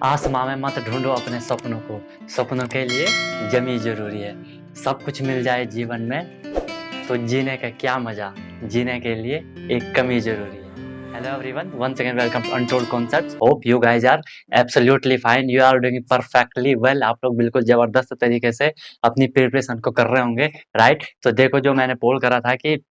आसमां में मत ढूंढो अपने सपनों को, सपनों के लिए जमी जरूरी है। सब कुछ मिल जाए जीवन में तो जीने का क्या मजा, जीने के लिए एक कमी जरूरी है। Hello everyone, once again welcome to Untold Concepts. Hope you guys are absolutely fine, you are doing perfectly well. आप लोग बिल्कुल जबरदस्त तरीके से अपनी प्रिपरेशन को कर रहे होंगे, राइट। तो देखो, जो मैंने पोल करा था कि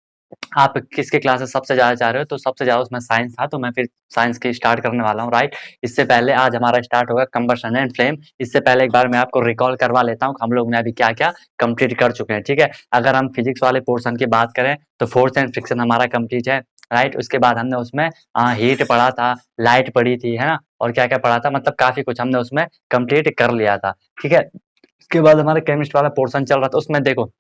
आप किसके क्लासेस सबसे ज़्यादा चाह रहे हो, तो सबसे ज़्यादा उसमें साइंस था, तो मैं फिर साइंस की स्टार्ट करने वाला हूँ, राइट। इससे पहले आज हमारा स्टार्ट होगा कंबशन एंड फ्लेम। इससे पहले एक बार मैं आपको रिकॉल करवा लेता हूँ हम लोग ने अभी क्या क्या कंप्लीट कर चुके हैं, ठीक है। अगर हम फिजिक्स वाले पोर्शन की बात करें तो फोर्स एंड फ्रिक्शन हमारा कंप्लीट है, राइट। उसके बाद हमने उसमें हीट पढ़ा था, लाइट पढ़ी थी, है ना, और क्या क्या पढ़ा था, मतलब काफी कुछ हमने उसमें कंप्लीट कर लिया था, ठीक है। उसके बाद हमारे केमिस्ट्री वाला पोर्शन चल रहा था, उसमें देखो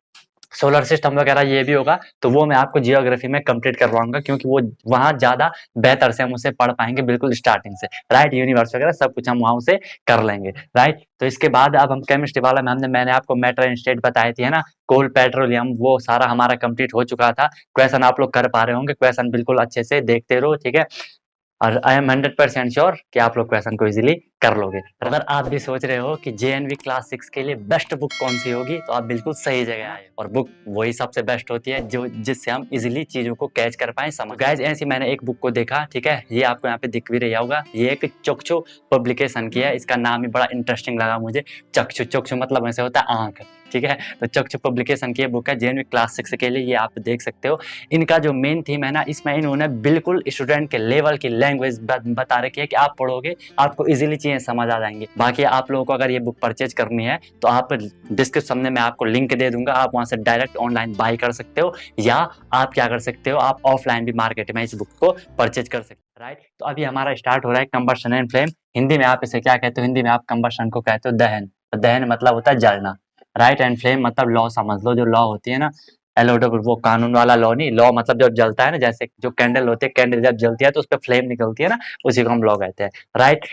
सोलर सिस्टम वगैरह ये भी होगा, तो वो मैं आपको जियोग्राफी में कंप्लीट करवाऊंगा, क्योंकि वो वहाँ ज्यादा बेहतर से हम उसे पढ़ पाएंगे बिल्कुल स्टार्टिंग से, राइट। यूनिवर्स वगैरह सब कुछ हम वहाँ उसे कर लेंगे, राइट। तो इसके बाद अब हम केमिस्ट्री वाला में मैंने आपको मैटर एंड स्टेट बताई थी, है ना, कोल पेट्रोलियम, वो सारा हमारा कंप्लीट हो चुका था। क्वेश्चन आप लोग कर पा रहे होंगे, क्वेश्चन बिल्कुल अच्छे से देखते रहो, ठीक है। और आई एम 100% श्योर कि आप लोग क्वेश्चन को इजीली कर लोगे। अगर आप भी सोच रहे हो कि जेएनवी क्लास 6 के लिए बेस्ट बुक कौन सी होगी, तो आप बिल्कुल सही जगह आए, और बुक वही सबसे बेस्ट होती है जो जिससे हम इजीली चीजों को कैच कर पाए, समझ। गाइस, ऐसी मैंने एक बुक को देखा, ठीक है, ये आपको यहाँ पे दिख भी रहा होगा, ये एक चक्षु पब्लिकेशन की है। इसका नाम ही बड़ा इंटरेस्टिंग लगा मुझे, चक्षु। चक्षु मतलब ऐसे होता है आंख, ठीक है। तो चक्षु पब्लिकेशन की बुक है जेएनवी क्लास 6 के लिए, ये आप देख सकते हो। इनका जो मेन थीम है ना, इसमें इन्होंने बिल्कुल स्टूडेंट के लेवल की लैंग्वेज बता रखी है कि आप पढ़ोगे आपको इजीली चीजें समझ आ जाएंगी। बाकी आप लोगों को अगर ये बुक परचेज करनी है तो आप डिस्क्रिप्शन में मैं आपको लिंक दे दूंगा, आप वहां से डायरेक्ट ऑनलाइन बाय कर सकते हो, या आप क्या कर सकते हो, आप ऑफलाइन भी मार्केट में इस बुक को परचेज कर सकते हो, राइट। तो अभी हमारा स्टार्ट हो रहा है कंबशन एंड फ्लेम। हिंदी में आप इसे क्या कहते हो, हिंदी में आप कंबशन को कहते हो दहन। दहन मतलब होता है जलना, राइट। एंड फ्लेम मतलब लॉ समझ लो, जो लॉ होती है ना, एलओडब्ल्यू, वो कानून वाला लॉ नहीं, लॉ मतलब जब जलता है ना, जैसे जो कैंडल होती है, कैंडल जब जलती है तो उस पर फ्लेम निकलती है ना, उसी को हम लॉ कहते हैं, राइट।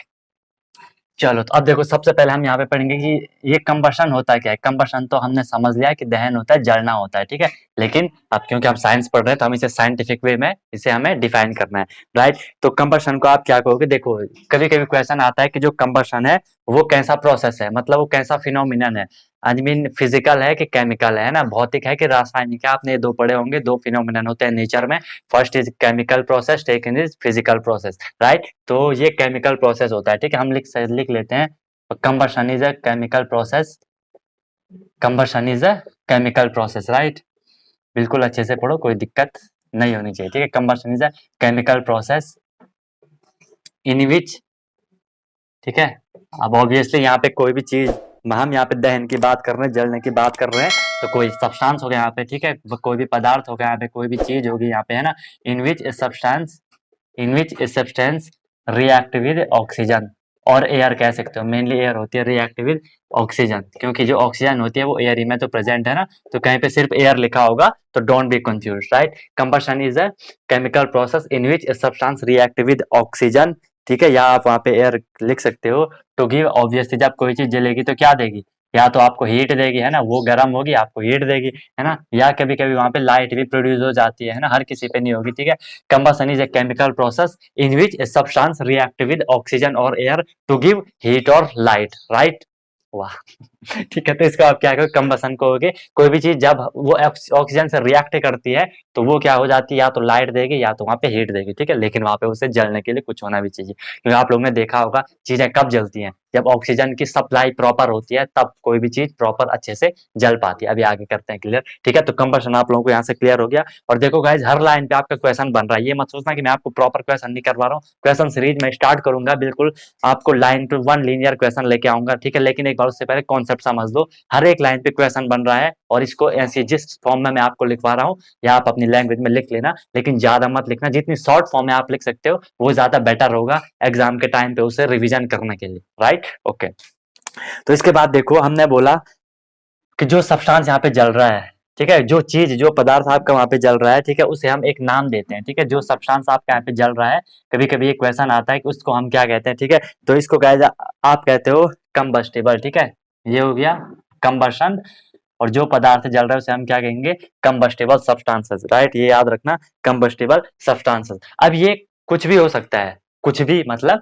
चलो, तो अब देखो, सबसे पहले हम यहाँ पे पढ़ेंगे कि ये कंबशन होता है क्या है। कंबशन तो हमने समझ लिया कि दहन होता है, जलना होता है, ठीक है। लेकिन अब क्योंकि हम साइंस पढ़ रहे हैं तो हम इसे साइंटिफिक वे में इसे हमें डिफाइन करना है, राइट। तो कंबशन को आप क्या कहोगे, देखो कभी कभी क्वेश्चन आता है कि जो कंबशन है वो कैसा प्रोसेस है, मतलब वो कैसा फिनोमिनन है। आई मीन फिजिकल है कि केमिकल है ना, भौतिक है कि रासायनिक है। आपने ये दो पढ़े होंगे, दो फिनोमिनन होते हैं नेचर में। First is chemical process, second is physical process, right. तो ये केमिकल प्रोसेस होता है, ठीक है। हम लिख लेते हैं, combustion is a chemical process. Combustion is a chemical process, right. बिल्कुल अच्छे से पढ़ो, कोई दिक्कत नहीं होनी चाहिए, ठीक है। Combustion is a chemical process in which, ठीक है। अब ऑब्वियसली यहाँ पे कोई भी चीज, हम यहाँ पे दहन की बात कर रहे हैं, जलने की बात कर रहे हैं, तो कोई सब्सटेंस हो गया यहाँ पे, ठीक है, कोई भी पदार्थ हो गया यहाँ पे, कोई भी चीज होगी यहाँ पे, है ना। In which a substance react with oxygen और एयर कह सकते हो, मेनली एयर होती है रिएक्ट विद ऑक्सीजन, क्योंकि जो ऑक्सीजन होती है वो एयर ही में तो प्रेजेंट है ना, तो कहीं पे सिर्फ एयर लिखा होगा तो don't be confuse, right. Combustion is a chemical process in which a substance react with oxygen, ठीक है, या आप वहाँ पे एयर लिख सकते हो। टू गिव, ऑब्वियसली जब कोई चीज जलेगी तो क्या देगी, या तो आपको हीट देगी, है ना, वो गर्म होगी आपको हीट देगी, है ना, या कभी कभी वहाँ पे लाइट भी प्रोड्यूस हो जाती है ना, हर किसी पे नहीं होगी, ठीक है। Combustion is a chemical process in which a substance react with oxygen और एयर टू गिव हीट और लाइट, राइट। वाह ठीक है। तो इसको आप क्या कहोगे, कंबशन कहोगे। कोई भी चीज जब वो ऑक्सीजन से रिएक्ट करती है तो वो क्या हो जाती है, या तो लाइट देगी या तो वहां पे हीट देगी, ठीक है। लेकिन वहां पे उसे जलने के लिए कुछ होना भी चाहिए, क्योंकि आप लोगों ने देखा होगा चीजें कब जलती हैं, जब ऑक्सीजन की सप्लाई प्रॉपर होती है, तब कोई भी चीज प्रॉपर अच्छे से जल पाती है। अभी आगे करते हैं क्लियर, ठीक है। तो कंबशन आप लोगों को यहाँ से क्लियर हो गया। और देखो गाइज, हर लाइन पे आपका क्वेश्चन बन रहा है, ये मत सोचना कि मैं आपको प्रॉपर क्वेश्चन नहीं करवा रहा हूँ। क्वेश्चन सीरीज में स्टार्ट करूंगा, बिल्कुल आपको line two one linear question लेके आऊंगा, ठीक है। लेकिन एक बार उससे पहले कॉन्सेप्ट समझ लो, हर एक लाइन पे क्वेश्चन बन रहा है, और इसको ऐसे जिस फॉर्म में मैं आपको लिखवा रहा हूँ, या आप अपनी लैंग्वेज में लिख लेना, लेकिन ज्यादा मत लिखना। जितनी शॉर्ट फॉर्म में आप लिख सकते हो वो ज्यादा बेटर होगा एग्जाम के टाइम पे उसे रिवीजन करने के लिए, राइट, ओके। तो इसके बाद देखो, हमने बोला कि जो सब्सटेंस यहाँ पे जल रहा है, ठीक है, जो चीज जो पदार्थ आपका वहां पे जल रहा है, ठीक है, उसे हम एक नाम देते हैं, ठीक है। जो सब्सटेंस आपका यहाँ पे जल रहा है, कभी कभी ये क्वेश्चन आता है कि उसको हम क्या कहते हैं, ठीक है। तो इसको आप कहते हो कंबस्टिबल, ठीक है, ये हो गया कंबशन। और जो पदार्थ जल रहा है उसे हम क्या कहेंगे, कंबस्टिबल सब्सटेंसेस, राइट, ये याद रखना, कंबस्टिबल सब्सटेंसेस। अब ये कुछ भी हो सकता है, कुछ भी मतलब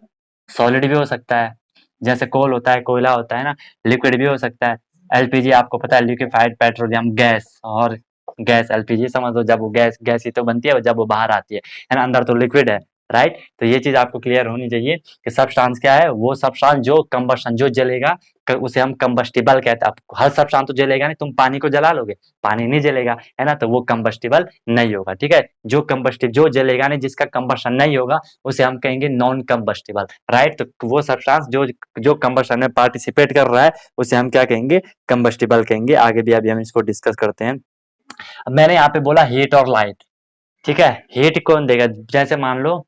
सॉलिड भी हो सकता है, जैसे कोल होता है, कोयला होता है ना, लिक्विड भी हो सकता है। एलपीजी आपको पता है, लिक्विफाइड पेट्रोलियम गैस, और गैस एलपीजी समझ लो, जब वो गैस ही तो बनती है जब वो बाहर आती है ना, अंदर तो लिक्विड है, राइट। तो ये चीज आपको क्लियर होनी चाहिए कि सब्सटेंस क्या है, वो सब्सटेंस जो कंबशन, जो जलेगा, उसे हम कंबस्टिबल कहते हैं। अब हर सब्सटेंस तो जलेगा नहीं, तुम पानी को जला लोगे, पानी नहीं जलेगा, है ना, तो वो कंबस्टिबल नहीं होगा, ठीक है। जो जलेगा नहीं, जिसका कंबशन नहीं होगा, उसे हम कहेंगे नॉन कंबस्टिबल, राइट। तो वो सब्सटेंस जो जो कंबशन में पार्टिसिपेट कर रहा है, उसे हम क्या कहेंगे, कंबस्टिबल कहेंगे। आगे भी अभी हम इसको डिस्कस करते हैं। अब मैंने यहाँ पे बोला हीट और लाइट, ठीक है। हीट कौन देगा, जैसे मान लो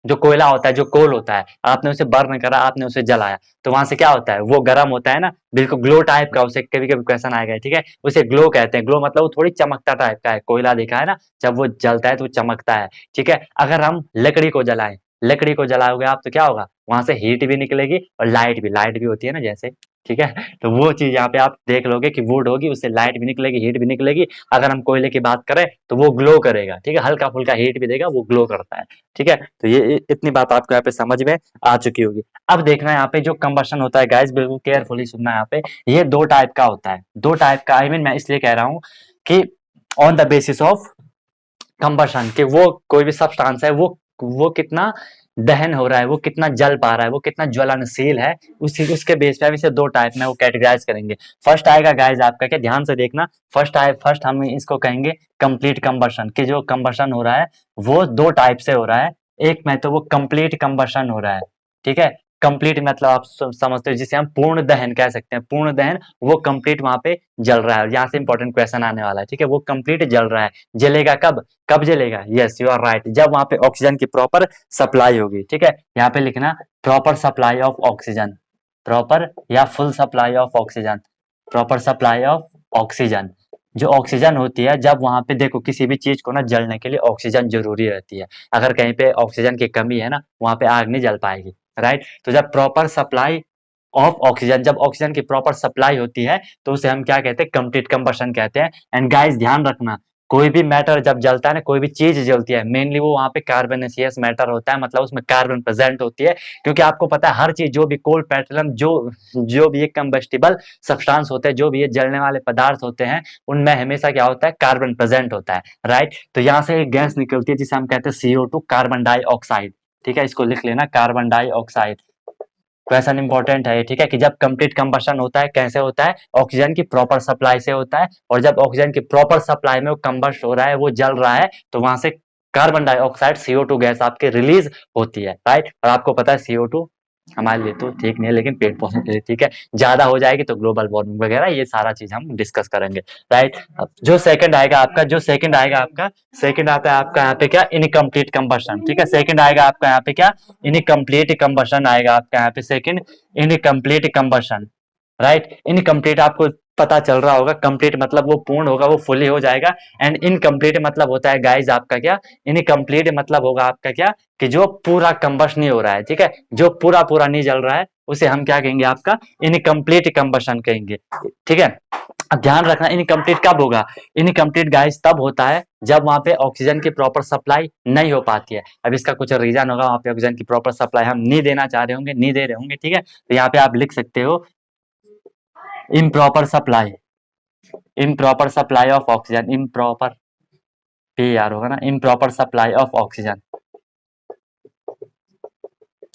जो कोयला होता है, जो कोल होता है, आपने उसे बर्न करा, आपने उसे जलाया, तो वहां से क्या होता है, वो गर्म होता है ना, बिल्कुल ग्लो टाइप का, उसे कभी कभी क्वेश्चन आएगा, ठीक है। उसे ग्लो कहते हैं। ग्लो मतलब वो थोड़ी चमकता टाइप का है। कोयला देखा है ना, जब वो जलता है तो वो चमकता है, ठीक है। अगर हम लकड़ी को जलाएं, लकड़ी को जलाओगे आप, तो क्या होगा, वहां से हीट भी निकलेगी और लाइट भी होती है ना, जैसे, ठीक है। तो वो चीज यहाँ पे आप देख लोगे कि वुड होगी, उससे लाइट भी निकलेगी, हीट भी निकलेगी। अगर हम कोयले की बात करें तो वो ग्लो करेगा, ठीक है, हल्का फुल्का हीट भी देगा, वो ग्लो करता है, ठीक है। तो ये इतनी बात आपको यहाँ पे समझ में आ चुकी होगी। अब देखना है यहाँ पे जो कंबशन होता है गाइस, बिल्कुल केयरफुली सुनना है यहाँ पे। ये दो टाइप का होता है, दो टाइप का, आई मीन मैं इसलिए कह रहा हूँ कि on the basis of combustion, कि वो कोई भी सब्सटेंस है, वो कितना दहन हो रहा है, वो कितना जल पा रहा है, वो कितना ज्वलनशील है, उसी उसके बेस पे हम इसे दो टाइप में वो कैटेगराइज करेंगे। फर्स्ट आएगा गाइस आपका, क्या ध्यान से देखना, फर्स्ट हम इसको कहेंगे कंप्लीट कंबशन, कि जो कंबशन हो रहा है वो दो टाइप से हो रहा है। एक में तो वो कंप्लीट कंबशन हो रहा है, ठीक है। कंप्लीट मतलब आप समझते हो, जिसे हम पूर्ण दहन कह सकते हैं, पूर्ण दहन, वो कंप्लीट वहां पे जल रहा है। और यहाँ से इंपॉर्टेंट क्वेश्चन आने वाला है, ठीक है, वो कंप्लीट जल रहा है। जलेगा कब, कब जलेगा, यस यू आर राइट, जब वहां पे ऑक्सीजन की प्रॉपर सप्लाई होगी, ठीक है। यहाँ पे लिखना proper supply of oxygen, proper या full supply of oxygen, proper supply of oxygen. जो ऑक्सीजन होती है, जब वहां पे देखो किसी भी चीज को ना जलने के लिए ऑक्सीजन जरूरी रहती है। अगर कहीं पे ऑक्सीजन की कमी है ना, वहां पे आग नहीं जल पाएगी, राइट। तो जब प्रॉपर सप्लाई ऑफ ऑक्सीजन, जब ऑक्सीजन की प्रॉपर सप्लाई होती है, तो उसे हम क्या कहते हैं, कंप्लीट कंबशन कहते हैं। एंड गाइस ध्यान रखना, कोई भी मैटर जब जलता है ना, कोई भी चीज जलती है, मेनली वो वहां पे कार्बोनेशियस मैटर होता है, मतलब उसमें कार्बन प्रेजेंट होती है। क्योंकि आपको पता है हर चीज, जो भी कोल पेट्रोलियम, जो भी ये कंबस्टिबल सब्सटेंस होते हैं, जो भी ये जलने वाले पदार्थ होते हैं, उनमें हमेशा क्या होता है, कार्बन प्रेजेंट होता है, राइट। तो यहाँ से एक गैस निकलती है जिसे हम कहते हैं CO2, कार्बन डाइऑक्साइड, ठीक है, इसको लिख लेना, कार्बन डाइऑक्साइड। क्वेश्चन इंपॉर्टेंट है, ठीक है, कि जब कंप्लीट कंबशन होता है, कैसे होता है, ऑक्सीजन की प्रॉपर सप्लाई से होता है। और जब ऑक्सीजन की प्रॉपर सप्लाई में वो कंबस्ट हो रहा है, वो जल रहा है, तो वहां से कार्बन डाइऑक्साइड CO2 गैस आपके रिलीज होती है, राइट। और आपको पता है CO2 हमारे लिए तो ठीक नहीं है, लेकिन पेड़ पौधों के लिए ठीक है। ज्यादा हो जाएगी तो ग्लोबल वार्मिंग वगैरह, ये सारा चीज हम डिस्कस करेंगे, राइट। जो सेकंड आएगा आपका, सेकंड आता है आपका यहाँ पे क्या, इनकम्प्लीट कंबशन, ठीक है। सेकंड आएगा आपका यहाँ पे क्या, इनकम्प्लीट कंबशन आएगा आपका यहाँ पे second, incomplete combustion, right. Incomplete आपको पता चल रहा होगा, कंप्लीट मतलब वो पूर्ण होगा, वो फुली हो जाएगा। एंड इनकम्प्लीट मतलब होता है गाइज आपका क्या, इनकम्प्लीट मतलब होगा आपका क्या, कि जो पूरा कंबस्ट नहीं हो रहा है, ठीक है, जो पूरा पूरा नहीं जल रहा है, उसे हम क्या कहेंगे, आपका इनकम्प्लीट कंबशन कहेंगे, ठीक है। अब ध्यान रखना, इनकम्प्लीट कब होगा, इनकम्प्लीट गाइस तब होता है जब वहां पे ऑक्सीजन की प्रॉपर सप्लाई नहीं हो पाती है। अब इसका कुछ रीजन होगा, वहां पे ऑक्सीजन की प्रॉपर सप्लाई हम नहीं देना चाह रहे होंगे, नहीं दे रहे होंगे, ठीक है। तो यहाँ पे आप लिख सकते हो improper supply, improper supply of oxygen, improper, PR होगा ना, इम्प्रॉपर सप्लाई ऑफ ऑक्सीजन।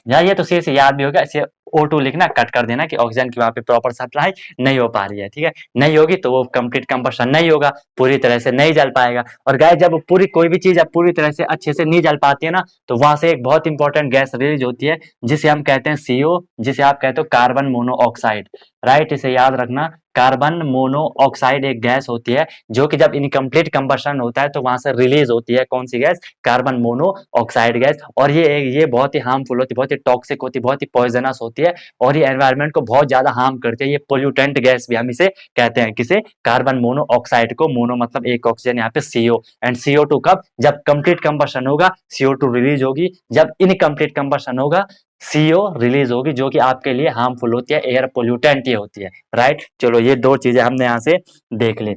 या ये तो से याद भी होगा, इसे O2 लिखना, कट कर देना कि ऑक्सीजन की वहां पे प्रॉपर सप्लाई नहीं हो पा रही है, ठीक है। नहीं होगी तो वो कंप्लीट कंबशन नहीं होगा, पूरी तरह से नहीं जल पाएगा। और गाइस जब पूरी कोई भी चीज अब पूरी तरह से अच्छे से नहीं जल पाती है ना, तो वहां से एक बहुत इंपॉर्टेंट गैस रिलीज होती है, जिसे हम कहते हैं CO, जिसे आप कहते हो कार्बन मोनोऑक्साइड, राइट। इसे याद रखना, कार्बन मोनोऑक्साइड एक गैस होती है, जो कि जब इनकम्प्लीट कंबशन होता है तो वहां से रिलीज होती है, कौन सी गैस, कार्बन मोनोऑक्साइड गैस। और ये बहुत ही हार्मफुल होती है, बहुत ही टॉक्सिक होती है, बहुत ही पॉइजनस होती है, और ये एनवायरनमेंट को बहुत ज्यादा हार्म करती है। ये पोल्यूटेंट गैस भी हम इसे कहते हैं, किसे, कार्बन मोनोऑक्साइड को। मोनो मतलब एक ऑक्सीजन, यहाँ पे CO, एंड CO2 कब, जब कंप्लीट कंबशन होगा CO2 रिलीज होगी, जब इनकम्प्लीट कंबशन होगा CO रिलीज होगी, जो कि आपके लिए हार्मफुल होती है, एयर पोल्यूटेंट ये होती है, राइट। चलो ये दो चीजें हमने यहाँ से देख ली,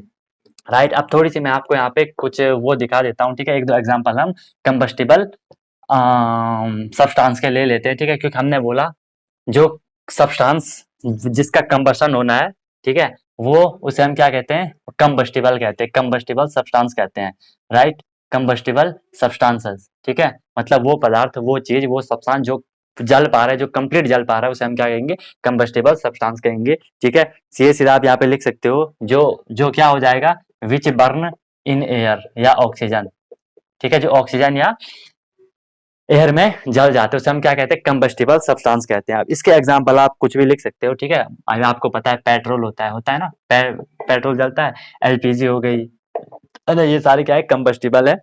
राइट। अब थोड़ी सी मैं आपको यहाँ पे कुछ वो दिखा देता हूँ, ठीक है, एक दो एग्जांपल हम कंबस्टिबल सब्सटेंस के ले लेते हैं, ठीक है, क्योंकि हमने बोला जो सब्सटेंस जिसका कंबशन होना है, ठीक है, वो उसे हम क्या कहते हैं, कंबस्टिबल कहते हैं, कंबस्टिबल सब्सटेंस कहते हैं, राइट, कंबस्टिबल सब्सटेंसेस, ठीक है, मतलब वो पदार्थ, वो चीज, वो सब्सटेंस जो जल पा रहा है, जो कंप्लीट जल पा रहा है, उसे हम क्या कहेंगे, कंबस्टिबल सब्सटेंस कहेंगे, ठीक है। सीधे सीधा आप यहाँ पे लिख सकते हो, जो जो क्या हो जाएगा, विच बर्न इन एयर या ऑक्सीजन, ठीक है, जो ऑक्सीजन या एयर में जल जाते हैं उसे हम क्या कहते हैं, कंबस्टिबल सब्सटेंस कहते हैं। अब इसके एग्जांपल आप कुछ भी लिख सकते हो, ठीक है, अभी आपको पता है पेट्रोल होता है ना, पेट्रोल जलता है, एलपीजी हो गई, अरे ये सारी क्या है, कंबस्टिबल है,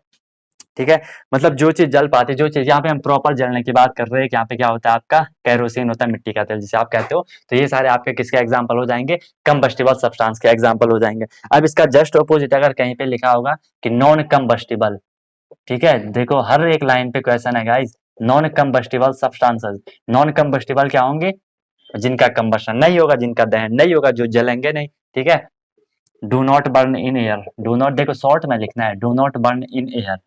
ठीक है, मतलब जो चीज जल पाती है, जो चीज, यहाँ पे हम प्रॉपर जलने की बात कर रहे हैं, यहाँ पे क्या होता है आपका, कैरोसिन होता है, मिट्टी का तेल जिसे आप कहते हो, तो ये सारे आपके किसके एग्जाम्पल हो जाएंगे, कंबस्टिबल सब्सटेंस के एग्जाम्पल हो जाएंगे। अब इसका जस्ट अपोजिट अगर कहीं पे लिखा होगा कि नॉन कंबस्टिबल, ठीक है, देखो हर एक लाइन पे क्वेश्चन है guys, non combustible substances, non combustible क्या होंगे, जिनका कंबशन नहीं होगा, जिनका दहन नहीं होगा, जो जलेंगे नहीं, ठीक है, do not burn in air, do not, देखो शॉर्ट में लिखना है, do not burn in air,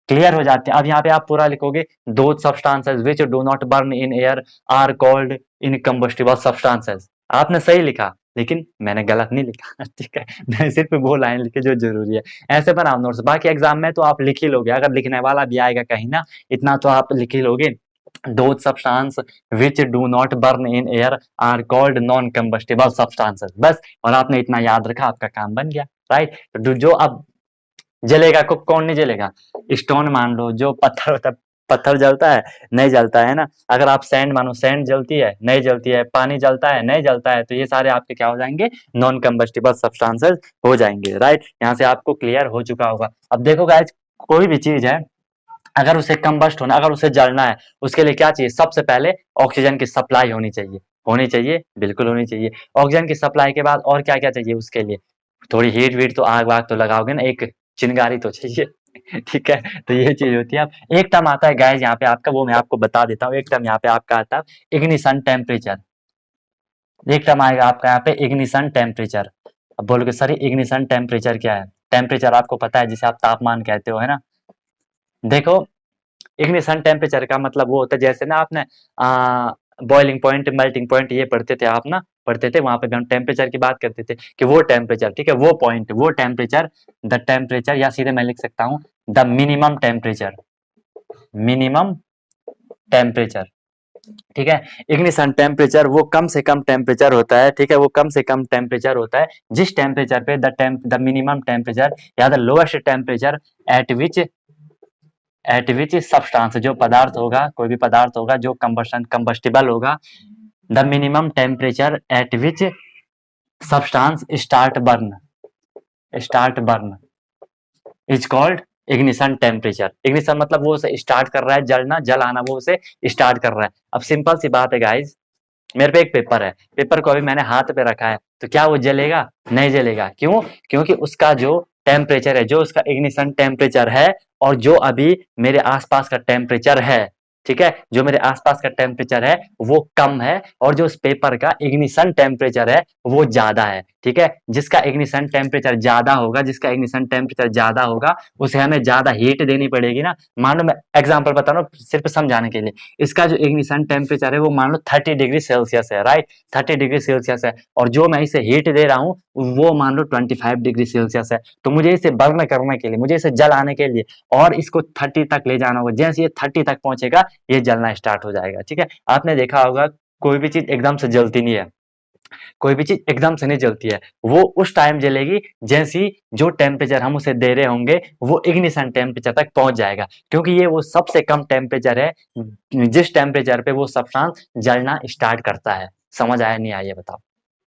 clear हो जाते हैं। अब यहाँ पे आप पूरा लिखोगे, those substances which do not burn in air are called incombustible substances, आपने सही लिखा, लेकिन मैंने गलत नहीं लिखा ठीक है, मैंने सिर्फ वो लाइन लिखी जो जरूरी है, ऐसे बनाओ नोट्स, बाकी एग्जाम में तो आप लिख ही लोगे, अगर लिखने वाला भी आएगा कहीं ना, इतना तो आप लिख ही लोगे, those substance which do not burn in air are called non combustible substances, बस, और आपने इतना याद रखा, आपका काम बन गया, राइट। तो जो अब जलेगा को कौन नहीं जलेगा, स्टोन मान लो, जो पत्थर होता है, पत्थर जलता है, नहीं जलता है ना, अगर आप सैंड मानो, सैंड जलती है, नहीं जलती है, पानी जलता है, नहीं जलता है, तो ये सारे आपके क्या हो जाएंगे, नॉन कंबस्टिबल सब्सटेंसेस हो जाएंगे, राइट। यहाँ से आपको क्लियर हो चुका होगा। अब देखो गाइस, कोई भी चीज है, अगर उसे कंबस्ट होना, अगर उसे जलना है, उसके लिए क्या चाहिए, सबसे पहले ऑक्सीजन की सप्लाई होनी चाहिए, होनी चाहिए, बिल्कुल होनी चाहिए। ऑक्सीजन की सप्लाई के बाद और क्या क्या चाहिए उसके लिए, थोड़ी हीट वीट तो, आग वाग तो लगाओगे ना, एक चिंगारी तो चाहिए ठीक है, तो ये चीज होती है। अब एक टर्म आता है गाइस यहाँ पे आपका, वो मैं आपको बता देता हूँ, एक टर्म यहाँ पे आपका आता है इग्निशन टेम्परेचर, एक टर्म आएगा आपका यहाँ पे इग्निशन टेम्परेचर। अब बोलोगे सर इग्निशन टेम्परेचर क्या है, टेम्परेचर आपको पता है जिसे आप तापमान कहते हो, है ना, देखो इग्निशन टेम्परेचर का मतलब वो होता है, जैसे ना आपने बॉइलिंग पॉइंट, मेल्टिंग पॉइंट ये पढ़ते थे आप ना, पढ़ते थे, वहां पे भी हम टेम्परेचर की बात करते थे कि वो टेम्परेचर, ठीक है, वो पॉइंट, वो टेम्परेचर, द टेम्परेचर, या सीधे मैं लिख सकता हूँ the minimum temperature, minimum temperature, ठीक है। इग्निशन टेम्परेचर वो कम से कम टेम्परेचर होता है, ठीक है, वो कम से कम टेम्परेचर होता है जिस टेम्परेचर पे द मिनिमम टेम्परेचर या the lowest temperature at which substance, जो पदार्थ होगा, कोई भी पदार्थ होगा जो कंबस्टिबल होगा, the minimum temperature at which substance start burn is called ignition temperature. Ignition मतलब वो उसे स्टार्ट कर रहा है, जलना, जल आना, वो उसे स्टार्ट कर रहा है। अब सिंपल सी बात है गाइज, मेरे पे एक पेपर है, पेपर को अभी मैंने हाथ पे रखा है, तो क्या वो जलेगा, नहीं जलेगा, क्यों, क्योंकि उसका जो टेम्परेचर है, जो उसका इग्निशन टेम्परेचर है, और जो अभी मेरे आसपास का टेम्परेचर है, ठीक है, जो मेरे आसपास का टेम्परेचर है वो कम है, और जो उस पेपर का इग्निशन टेम्परेचर है वो ज्यादा है, ठीक है। जिसका इग्निशन टेम्परेचर ज्यादा होगा, जिसका इग्निशन टेम्परेचर ज्यादा होगा, उसे हमें ज्यादा हीट देनी पड़ेगी ना। मान लो मैं एग्जांपल बता रहा हूँ सिर्फ समझाने के लिए, इसका जो इग्निशन टेम्परेचर है वो मान लो 30 डिग्री सेल्सियस है, राइट, 30 डिग्री सेल्सियस है, और जो मैं इसे हीट दे रहा हूँ वो मान लो 25 डिग्री सेल्सियस है, तो मुझे इसे बर्न करने के लिए, मुझे इसे जल आने के लिए और इसको 30 तक ले जाना होगा, जैसे ये 30 तक पहुंचेगा ये जलना स्टार्ट हो जाएगा, ठीक है। आपने देखा होगा कोई भी चीज एकदम से जलती नहीं है, कोई भी चीज एकदम से नहीं जलती है, वो उस टाइम जलेगी जैसी जो टेम्परेचर हम उसे दे रहे होंगे वो इग्निशन टेम्परेचर तक पहुंच जाएगा, क्योंकि ये वो सबसे कम टेम्परेचर है जिस टेम्परेचर पे वो सब्सटेंस जलना स्टार्ट करता है। समझ आया नहीं आया बताओ,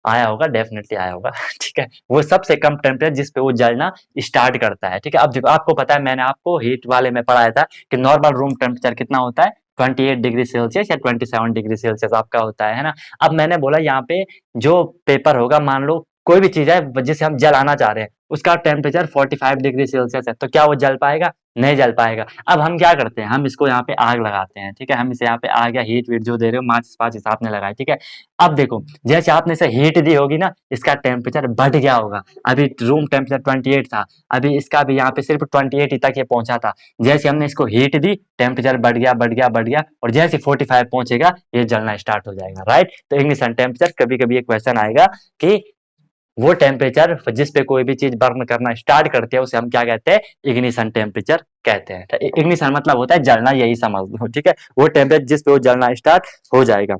आया होगा, डेफिनेटली आया होगा ठीक है, वो सबसे कम टेम्परेचर जिस पे वो जलना स्टार्ट करता है, ठीक है। अब देखो आपको पता है, मैंने आपको हीट वाले में पढ़ाया था कि नॉर्मल रूम टेम्परेचर कितना होता है, 28 डिग्री सेल्सियस या 27 डिग्री सेल्सियस आपका होता है ना। अब मैंने बोला यहाँ पे जो पेपर होगा, मान लो कोई भी चीज है जिसे हम जलाना चाह रहे हैं, उसका टेम्परेचर 45 डिग्री सेल्सियस है, तो क्या वो जल पाएगा? नहीं जल पाएगा। अब हम क्या करते हैं, हम इसको यहाँ पे आग लगाते हैं, ठीक है, हम इसे यहाँ पे आग या हीट वीट जो दे रहे हो, माचिस पाचिस आपने लगाई, ठीक है। अब देखो जैसे आपने इसे हीट दी होगी ना, इसका टेम्परेचर बढ़ गया होगा। अभी रूम टेम्परेचर 28 था, अभी इसका भी यहाँ पे सिर्फ 28 ही तक ये पहुंचा था। जैसे हमने इसको हीट दी, टेम्परेचर बढ़ गया बढ़ गया बढ़ गया, और जैसे 45 पहुंचेगा ये जलना स्टार्ट हो जाएगा, राइट। तो इग्निशन टेम्परेचर, कभी कभी एक क्वेश्चन आएगा कि वो टेम्परेचर जिस पे कोई भी चीज बर्न करना स्टार्ट करती है उसे हम क्या कहते हैं? इग्निशन टेम्परेचर कहते हैं। इग्निशन मतलब होता है जलना, यही समझ लो, ठीक है, वो टेम्परेचर जिस पे वो जलना स्टार्ट हो जाएगा,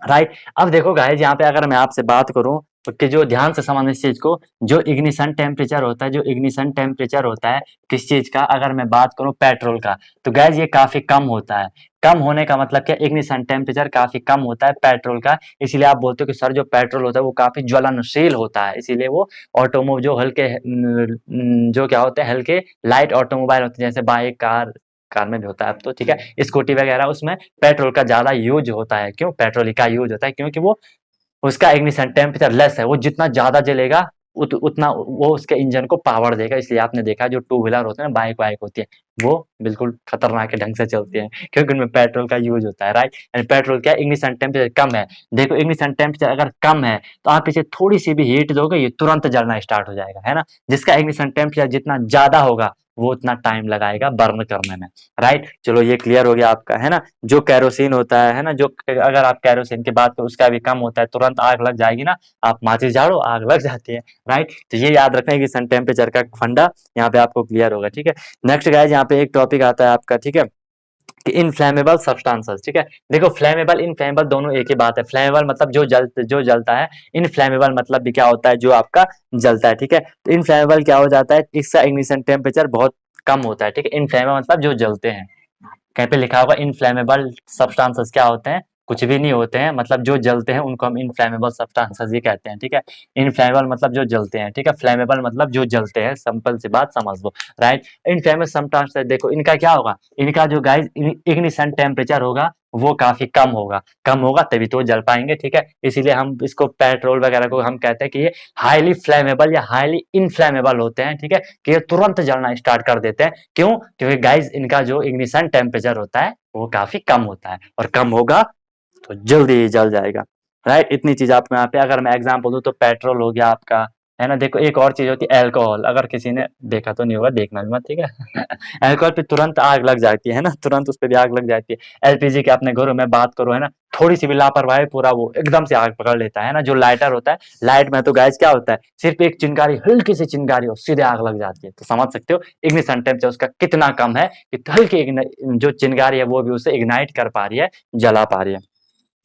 राइट। अब देखो गाइस, यहाँ पे अगर मैं आपसे बात करूं तो कि जो ध्यान से समझ इस चीज को, जो इग्निशन टेम्परेचर होता है, जो इग्निशन टेम्परेचर होता है किस चीज का, अगर मैं बात करूं पेट्रोल का, तो गाइस ये काफी कम होता है। कम होने का मतलब क्या? इग्निशन टेम्परेचर काफी कम होता है पेट्रोल का, इसीलिए आप बोलते हो कि सर जो पेट्रोल होता है वो काफी ज्वलनशील होता है, इसीलिए वो ऑटोमोबाइल जो हल्के जो क्या होते हैं, हल्के लाइट ऑटोमोबाइल होते हैं, जैसे बाइक, कार, कार में भी होता है अब तो, ठीक है, स्कूटी वगैरह, उसमें पेट्रोल का ज्यादा यूज होता है। क्यों पेट्रोल का यूज होता है? क्योंकि वो उसका इग्निशन टेम्परेचर लेस है, वो जितना ज्यादा जलेगा उतना वो उसके इंजन को पावर देगा। इसलिए आपने देखा जो टू व्हीलर होते हैं ना, बाइक वाइक होती है, वो बिल्कुल खतरनाक के ढंग से चलती है, क्योंकि उनमें पेट्रोल का यूज होता है, राइट। एंड पेट्रोल क्या, इग्निशन टेम्परेचर कम है। देखो इग्निशन टेम्परेचर अगर कम है तो आप इसे थोड़ी सी भी हीट दोगे ये तुरंत जलना स्टार्ट हो जाएगा, है ना। जिसका इग्निशन टेम्परेचर जितना ज्यादा होगा वो उतना टाइम लगाएगा बर्न करने में, राइट। चलो ये क्लियर हो गया आपका, है ना। जो कैरोसिन होता है ना, जो अगर आप कैरोसिन की बात करो उसका भी कम होता है, तुरंत आग लग जाएगी ना, आप माचिस झाड़ो आग लग जाती है, राइट। तो ये याद रखना है कि सन टेम्परेचर का फंडा यहाँ पे आपको क्लियर होगा, ठीक है। नेक्स्ट गाइस यहाँ पे एक टॉपिक आता है आपका, ठीक है, कि इनफ्लेमेबल सब्सटेंसेस, ठीक है। देखो फ्लेमेबल इनफ्लेमेबल दोनों एक ही बात है। फ्लेमेबल मतलब जो जलता है, इनफ्लेमेबल मतलब भी क्या होता है, जो आपका जलता है, ठीक है। तो इनफ्लेमेबल क्या हो जाता है, इसका इग्निशन टेम्परेचर बहुत कम होता है, ठीक है। इनफ्लेमेबल मतलब जो जलते हैं, कहीं पे लिखा होगा इनफ्लेमेबल सब्सटेंसेस क्या होते हैं, कुछ भी नहीं होते हैं, मतलब जो जलते हैं उनको हम इनफ्लेमेबल सब्सटेंसेस ही कहते हैं, ठीक है। इनफ्लेमेबल मतलब जो जलते हैं, ठीक है, फ्लेमेबल मतलब जो जलते हैं, सिंपल सी बात समझ लो, राइट। इनफ्लेमेबल सब्सटेंसेस देखो इनका क्या होगा, इनका जो गाइस इग्निशन टेम्परेचर होगा वो काफी कम होगा, कम होगा तभी तो जल पाएंगे, ठीक है। इसीलिए हम इसको पेट्रोल वगैरह को हम कहते हैं कि ये हाईली फ्लेमेबल या हाईली इनफ्लेमेबल होते हैं, ठीक है, कि ये तुरंत जलना स्टार्ट कर देते हैं। क्यों? क्योंकि गाइस इनका जो इग्निशन टेम्परेचर होता है वो काफी कम होता है, और कम होगा तो जल्दी ही जल जाएगा, राइट। इतनी चीज आपको यहाँ पे अगर मैं एग्जांपल दूं तो पेट्रोल हो गया आपका, है ना। देखो एक और चीज होती है अल्कोहल, अगर किसी ने देखा तो नहीं होगा, देखना भी मत, ठीक है। अल्कोहल पे तुरंत आग लग जाती है ना, तुरंत उस पे भी आग लग जाती है। एलपीजी के अपने घरों में बात करो, है ना, थोड़ी सी भी लापरवाही पूरा वो एकदम से आग पकड़ लेता है ना। जो लाइटर होता है, लाइट में तो गैस क्या होता है, सिर्फ एक चिंगारी, हल्की सी चिंगारी हो सीधे आग लग जाती है। तो समझ सकते हो इग्निशन टेम्परेचर उसका कितना कम है कि हल्की जो चिंगारी है वो भी उसे इग्नाइट कर पा रही है, जला पा रही है,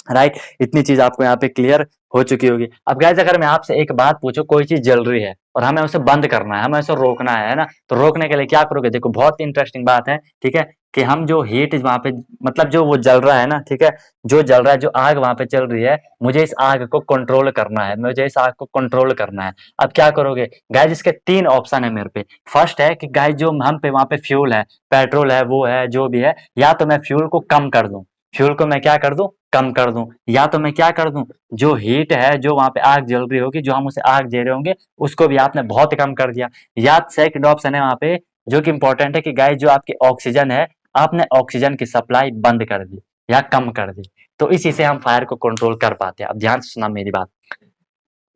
राइट। इतनी चीज आपको यहाँ पे क्लियर हो चुकी होगी। अब गाइस अगर मैं आपसे एक बात पूछूं, कोई चीज जल रही है और हमें उसे बंद करना है, हमें उसे रोकना है ना, तो रोकने के लिए क्या करोगे? देखो बहुत इंटरेस्टिंग बात है, ठीक है, कि हम जो हीट वहां पे, मतलब जो वो जल रहा है ना, ठीक है, जो जल रहा है, जो आग वहां पे चल रही है, मुझे इस आग को कंट्रोल करना है, मुझे इस आग को कंट्रोल करना है। अब क्या करोगे गाइस? इसके तीन ऑप्शन है मेरे पे। फर्स्ट है कि गाइस जो हम पे वहां पे फ्यूल है, पेट्रोल है, वो है जो भी है, या तो मैं फ्यूल को कम कर दूं, फ्यूल को मैं क्या कर दूं, कम कर दूं, या तो मैं क्या कर दूं, जो हीट है, जो वहां पे आग जल रही होगी, जो हम उसे आग दे रहे होंगे, उसको भी आपने बहुत कम कर दिया। या सेकंड ऑप्शन है वहां पे जो कि इंपॉर्टेंट है, कि गाइस जो आपकी ऑक्सीजन है, आपने ऑक्सीजन की सप्लाई बंद कर दी या कम कर दी। तो इसी से हम फायर को कंट्रोल कर पाते हैं। अब ध्यान से सुना मेरी बात।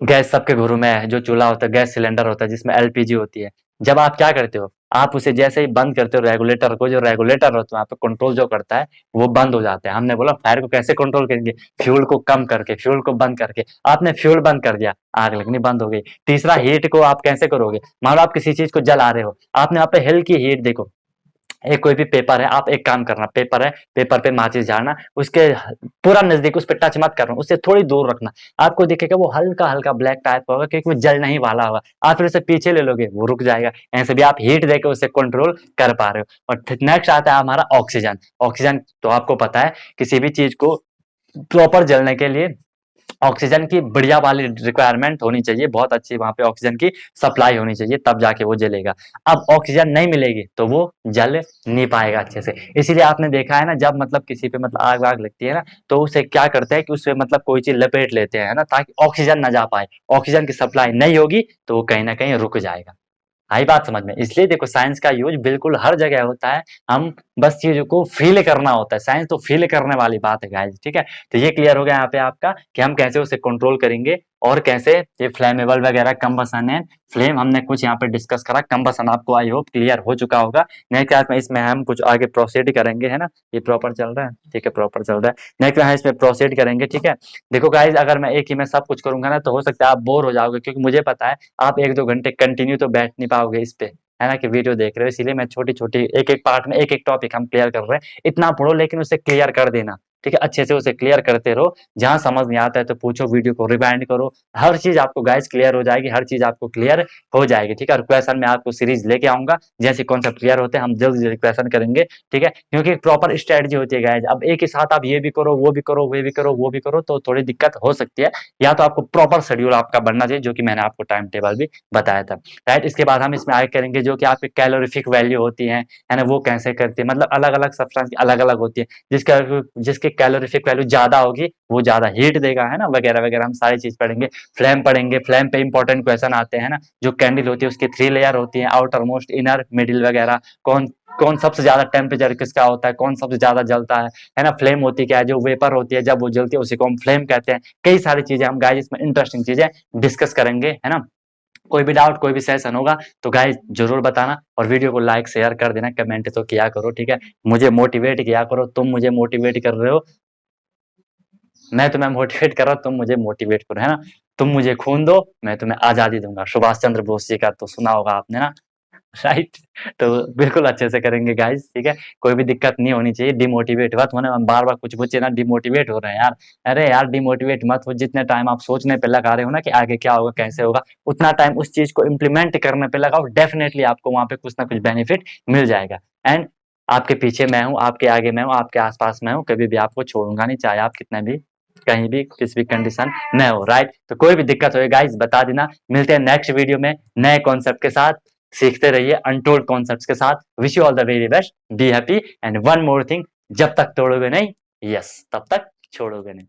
गैस सबके घरों में है, जो चूल्हा होता है, गैस सिलेंडर होता है जिसमें एलपीजी होती है। जब आप क्या करते हो, आप उसे जैसे ही बंद करते हो रेगुलेटर को, जो रेगुलेटर होता है वहां पे कंट्रोल जो करता है वो बंद हो जाता है। हमने बोला फायर को कैसे कंट्रोल करेंगे, फ्यूल को कम करके, फ्यूल को बंद करके। आपने फ्यूल बंद कर दिया, आग लगनी बंद हो गई। तीसरा, हीट को आप कैसे करोगे? मान लो आप किसी चीज को जला रहे हो, आपने वहां पे हल्की हीट, देखो एक कोई भी पेपर है, आप एक काम करना, पेपर है, पेपर पे माचिस झाड़ना, उसके पूरा नजदीक उस पर टच मत करना, उससे थोड़ी दूर रखना। आपको दिखेगा वो हल्का हल्का ब्लैक टाइप का होगा, क्योंकि वो जल नहीं वाला होगा। आप फिर उसे पीछे ले लोगे, वो रुक जाएगा। ऐसे भी आप हीट देकर उसे कंट्रोल कर पा रहे हो। और नेक्स्ट आता है हमारा ऑक्सीजन। ऑक्सीजन तो आपको पता है किसी भी चीज को प्रॉपर जलने के लिए ऑक्सीजन की बढ़िया वाली रिक्वायरमेंट होनी चाहिए, बहुत अच्छी वहां पे ऑक्सीजन की सप्लाई होनी चाहिए, तब जाके वो जलेगा। अब ऑक्सीजन नहीं मिलेगी तो वो जल नहीं पाएगा अच्छे से। इसीलिए आपने देखा है ना, जब मतलब किसी पे मतलब आग वाग लगती है ना, तो उसे क्या करते हैं कि उससे मतलब कोई चीज लपेट लेते हैं ना, ताकि ऑक्सीजन ना जा पाए। ऑक्सीजन की सप्लाई नहीं होगी तो वो कहीं ना कहीं रुक जाएगा। आई बात समझ में? इसलिए देखो साइंस का यूज बिल्कुल हर जगह होता है, हम बस चीजों को फील करना होता है। साइंस तो फील करने वाली बात है गाइस, ठीक है। तो ये क्लियर हो गया यहाँ पे आपका कि हम कैसे उसे कंट्रोल करेंगे और कैसे ये फ्लेमेबल वगैरह कंबसन है। फ्लेम हमने कुछ यहाँ पे डिस्कस करा, कंबसन आपको आई होप क्लियर हो चुका होगा। नेक्स्ट क्लास में इसमें हम कुछ आगे प्रोसीड करेंगे, है ना। ये प्रॉपर चल रहा है, ठीक है, प्रॉपर चल रहा है। नेक्स्ट क्लास इसमें प्रोसीड करेंगे, ठीक है। देखो गाइस, अगर मैं एक ही में सब कुछ करूंगा ना, तो हो सकता है आप बोर हो जाओगे, क्योंकि मुझे पता है आप 1-2 घंटे कंटिन्यू तो बैठ नहीं पाओगे इस पे, है ना, कि वीडियो देख रहे हो। इसीलिए मैं छोटी छोटी एक एक पार्ट में एक एक टॉपिक हम क्लियर कर रहे हैं। इतना पढ़ो लेकिन उसे क्लियर कर देना, ठीक है, अच्छे से उसे क्लियर करते रहो। जहां समझ नहीं आता है तो पूछो, वीडियो को रिवाइंड करो, हर चीज आपको गाइस क्लियर हो जाएगी, हर चीज आपको क्लियर हो जाएगी, ठीक है। और क्वेश्चन में आपको सीरीज लेके आऊंगा, जैसे कॉन्सेप्ट क्लियर होते हैं हम जल्दी जल्दी क्वेश्चन करेंगे, ठीक है। क्योंकि प्रॉपर स्ट्रेटजी होती है गाइस, अब एक ही साथ आप ये भी करो, वो भी करो, वो भी करो, वो भी करो, तो थोड़ी दिक्कत हो सकती है। या तो आपको प्रॉपर शेड्यूल आपका बनना चाहिए, जो कि मैंने आपको टाइम टेबल भी बताया था, राइट। इसके बाद हम इसमें आगे करेंगे जो कि आपकी कैलोरीफिक वैल्यू होती है ना, वो कैसे करती है, मतलब अलग अलग सब्सटेंस की अलग अलग होती है। जिसका जिसकी कैलोरीफिक वैल्यू ज्यादा होगी वो ज्यादा हीट देगा, है ना, वगैरह वगैरह हम सारी चीज पढ़ेंगे। फ्लेम पढ़ेंगे, फ्लेम पे इंपॉर्टेंट क्वेश्चन आते हैं ना। जो कैंडल होती है उसकी 3 लेयर होती है, आउटर मोस्ट, इनर, मिडिल वगैरह। कौन कौन सबसे ज्यादा टेम्परेचर किसका होता है, कौन सबसे ज्यादा जलता है ना। फ्लेम होती क्या है, जो वेपर होती है जब वो जलती है उसी को हम फ्लेम कहते हैं। कई सारी चीजें हम गाइस इसमें इंटरेस्टिंग चीजें डिस्कस करेंगे, है ना। कोई भी डाउट, कोई भी सेशन होगा तो गाइस जरूर बताना, और वीडियो को लाइक शेयर कर देना, कमेंट तो किया करो, ठीक है। मुझे मोटिवेट किया करो, तुम मुझे मोटिवेट कर रहे हो, मैं तुम्हें मोटिवेट कर रहा हूँ, तुम मुझे मोटिवेट करो, है ना। तुम मुझे खून दो, मैं तुम्हें आजादी दूंगा। सुभाष चंद्र बोस जी का तो सुना होगा आपने ना, राइट। तो बिल्कुल अच्छे से करेंगे गाइस, ठीक है। कोई भी दिक्कत नहीं होनी चाहिए, डिमोटिवेट मत होने। हम बार बार कुछ बच्चे ना डिमोटिवेट हो रहे हैं यार। अरे यार डिमोटिवेट मत हो, जितने टाइम आप सोचने पे लगा रहे हो ना कि आगे क्या होगा, कैसे होगा, उतना टाइम उस चीज को इम्प्लीमेंट करने पे लगाओ। डेफिनेटली आपको वहां पे कुछ ना कुछ बेनिफिट मिल जाएगा। एंड आपके पीछे मैं हूँ, आपके आगे मैं हूँ, आपके आसपास मैं हूँ, कभी भी आपको छोड़ूंगा नहीं, चाहे आप कितने भी कहीं भी किसी भी कंडीशन में हो, राइट। तो कोई भी दिक्कत हो गाइस बता देना। मिलते हैं नेक्स्ट वीडियो में नए कॉन्सेप्ट के साथ। सीखते रहिए अनटोल्ड कॉन्सेप्ट्स के साथ। Wish you all the very best, be happy, and one more thing, जब तक तोड़ोगे नहीं, यस, तब तक छोड़ोगे नहीं।